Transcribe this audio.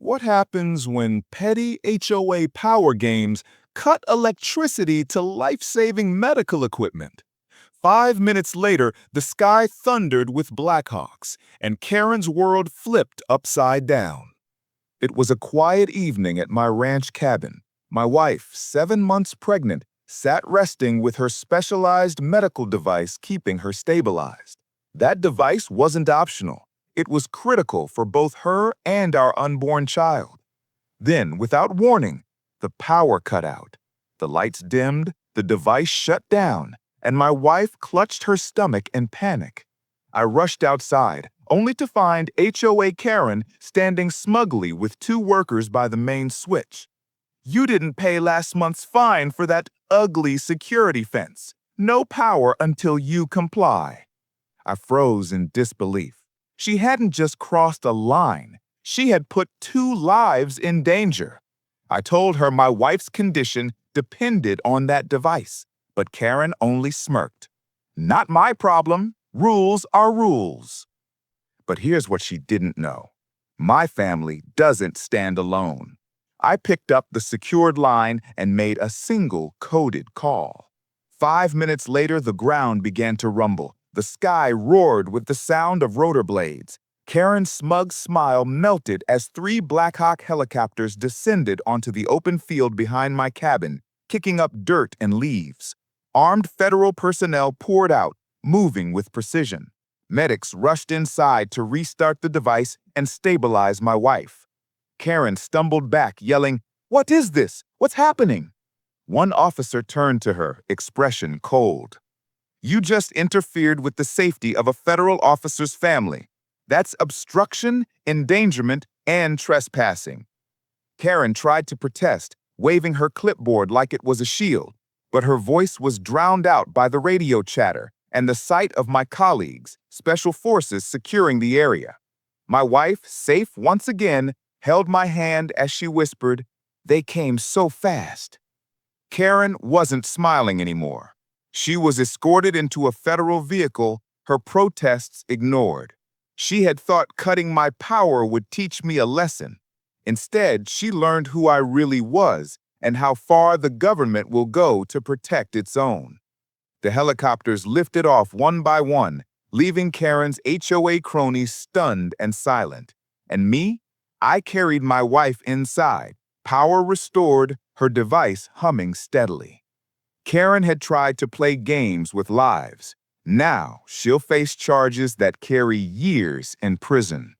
What happens when petty HOA power games cut electricity to life-saving medical equipment? 5 minutes later, the sky thundered with Blackhawks, and Karen's world flipped upside down. It was a quiet evening at my ranch cabin. My wife, 7 months pregnant, sat resting with her specialized medical device keeping her stabilized. That device wasn't optional. It was critical for both her and our unborn child. Then, without warning, the power cut out. The lights dimmed, the device shut down, and my wife clutched her stomach in panic. I rushed outside, only to find HOA Karen standing smugly with two workers by the main switch. "You didn't pay last month's fine for that ugly security fence. No power until you comply." I froze in disbelief. She hadn't just crossed a line. She had put two lives in danger. I told her my wife's condition depended on that device, but Karen only smirked. "Not my problem. Rules are rules." But here's what she didn't know. My family doesn't stand alone. I picked up the secured line and made a single coded call. 5 minutes later, the ground began to rumble. The sky roared with the sound of rotor blades. Karen's smug smile melted as three Blackhawk helicopters descended onto the open field behind my cabin, kicking up dirt and leaves. Armed federal personnel poured out, moving with precision. Medics rushed inside to restart the device and stabilize my wife. Karen stumbled back, yelling, "What is this? What's happening?" One officer turned to her, expression cold. "You just interfered with the safety of a federal officer's family. That's obstruction, endangerment, and trespassing." Karen tried to protest, waving her clipboard like it was a shield, but her voice was drowned out by the radio chatter and the sight of my colleagues, special forces securing the area. My wife, safe once again, held my hand as she whispered, "They came so fast." Karen wasn't smiling anymore. She was escorted into a federal vehicle, her protests ignored. She had thought cutting my power would teach me a lesson. Instead, she learned who I really was and how far the government will go to protect its own. The helicopters lifted off one by one, leaving Karen's HOA cronies stunned and silent. And me? I carried my wife inside, power restored, her device humming steadily. Karen had tried to play games with lives. Now she'll face charges that carry years in prison.